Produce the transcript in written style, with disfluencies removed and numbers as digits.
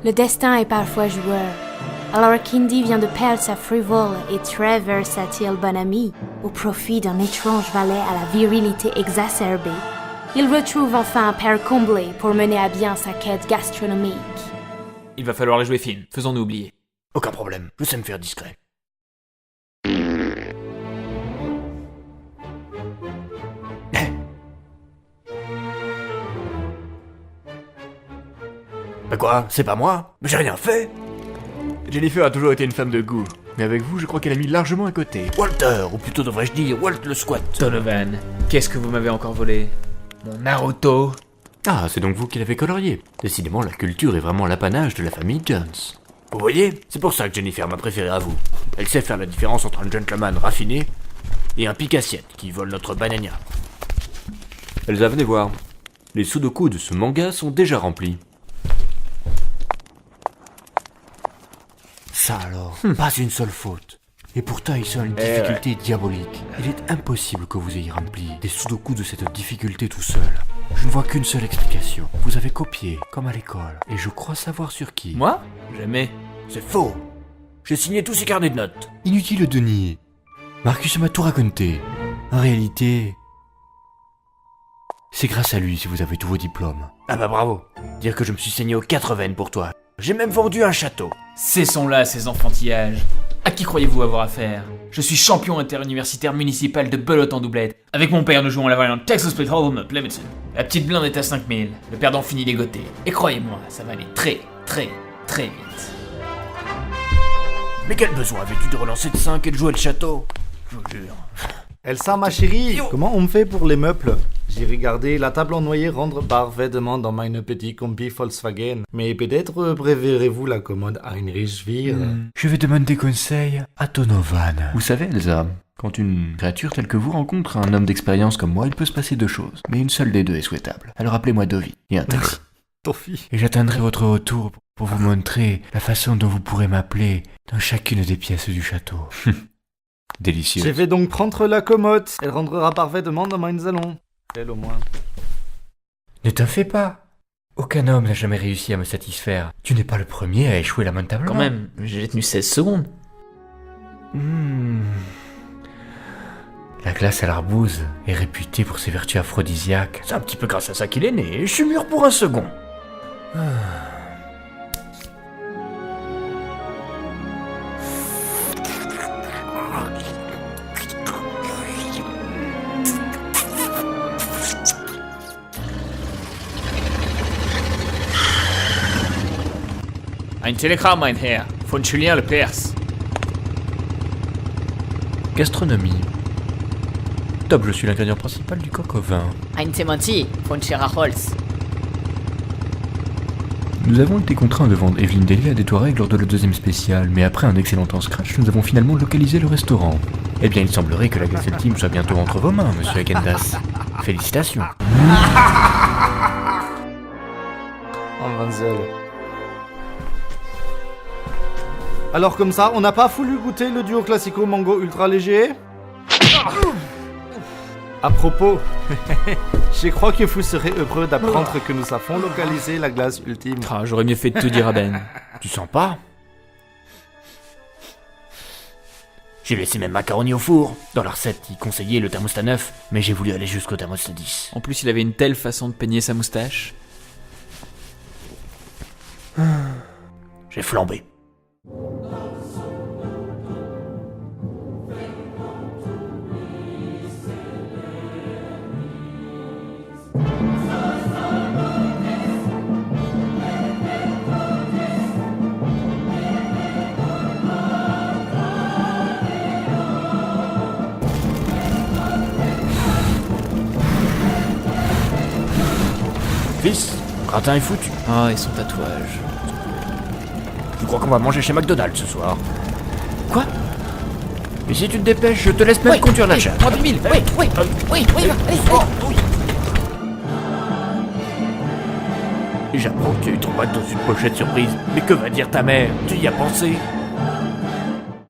Le destin est parfois joueur. Alors qu'Indy vient de perdre sa frivole et très versatile bonne amie, au profit d'un étrange valet à la virilité exacerbée, il retrouve enfin un père comblé pour mener à bien sa quête gastronomique. Il va falloir la jouer fine, faisons-nous oublier. Aucun problème, je sais me faire discret. Mais quoi? C'est pas moi? Mais j'ai rien fait! Jennifer a toujours été une femme de goût, mais avec vous, je crois qu'elle a mis largement à côté. Walter, ou plutôt devrais-je dire Walt le squat. Donovan, qu'est-ce que vous m'avez encore volé? Mon Naruto? Ah, c'est donc vous qui l'avez colorié. Décidément, la culture est vraiment l'apanage de la famille Jones. Vous voyez, c'est pour ça que Jennifer m'a préféré à vous. Elle sait faire la différence entre un gentleman raffiné et un pique-assiette qui vole notre banania. Elsa, venez voir. Les sudoku de ce manga sont déjà remplis. Ça alors, pas une seule faute. Et pourtant, ils sont à une difficulté diabolique. Il est impossible que vous ayez rempli des sudoku de cette difficulté tout seul. Je ne vois qu'une seule explication. Vous avez copié, comme à l'école. Et je crois savoir sur qui. Moi? Jamais. C'est faux. J'ai signé tous ces carnets de notes. Inutile de nier. Marcus m'a tout raconté. En réalité, c'est grâce à lui si vous avez tous vos diplômes. Ah bah bravo. Dire que je me suis saigné aux 4 veines pour toi. J'ai même vendu un château. Cessons-là ces enfantillages. À qui croyez-vous avoir affaire? Je suis champion interuniversitaire municipal de belote en doublette. Avec mon père, nous jouons à la variante Texas Split Hold'em Levinson. La petite blinde est à 5000. Le perdant finit dégoté. Et croyez-moi, ça va aller très, très, très vite. Mais quel besoin avais-tu de relancer de 5 et de jouer le château? Je vous jure. Elsa, ma chérie, comment on fait pour les meubles? J'ai regardé la table en noyer rendre parfaitement dans meine petite combi Volkswagen. Mais peut-être préférez-vous la commode à une riche vire? Je vais demander conseil à Donovan. Vous savez, Elsa, quand une créature telle que vous rencontre un homme d'expérience comme moi, il peut se passer deux choses. Mais une seule des deux est souhaitable. Alors appelez-moi Dovi et un taxi. Tofi. Et j'attendrai votre retour pour vous montrer la façon dont vous pourrez m'appeler dans chacune des pièces du château. Délicieux. Je vais donc prendre la commode. Elle rentrera parfaitement dans mon salon. Elle au moins. Ne t'en fais pas. Aucun homme n'a jamais réussi à me satisfaire. Tu n'es pas le premier à échouer lamentablement. Quand même, j'ai tenu 16 secondes. La glace à l'arbouse est réputée pour ses vertus aphrodisiaques. C'est un petit peu grâce à ça qu'il est né. Je suis mûr pour un second. Ein Telegramm, mein Herr, von Julien Lepers. Gastronomie. Top, je suis l'ingrédient principal du coq au vin. Ein Tementi von Scherach Holz. Nous avons été contraints de vendre Evelyn Daly à des Touaregs lors de la deuxième spéciale, mais après un excellent temps scratch, nous avons finalement localisé le restaurant. Eh bien, il semblerait que la glace ultime soit bientôt entre vos mains, monsieur Agendas. Félicitations. En Vinzel. Alors comme ça, on n'a pas voulu goûter le duo classico mango ultra léger? À propos, je crois que vous serez heureux d'apprendre que nous avons localisé la glace ultime. Ah, j'aurais mieux fait de tout dire à Ben. Tu sens pas? J'ai laissé même macaroni au four. Dans la recette, il conseillait le thermostat 9, mais j'ai voulu aller jusqu'au thermostat 10. En plus, il avait une telle façon de peigner sa moustache. J'ai flambé. Fils, gratin est foutu. Ah, et son tatouage. Je crois qu'on va manger chez McDonald's ce soir. Quoi? Et si tu te dépêches, je te laisse même conduire la chatte. 30 000. Oui, allez. Et j'apprends que tu as eu ton bac dans une pochette surprise. Mais que va dire ta mère? Tu y as pensé?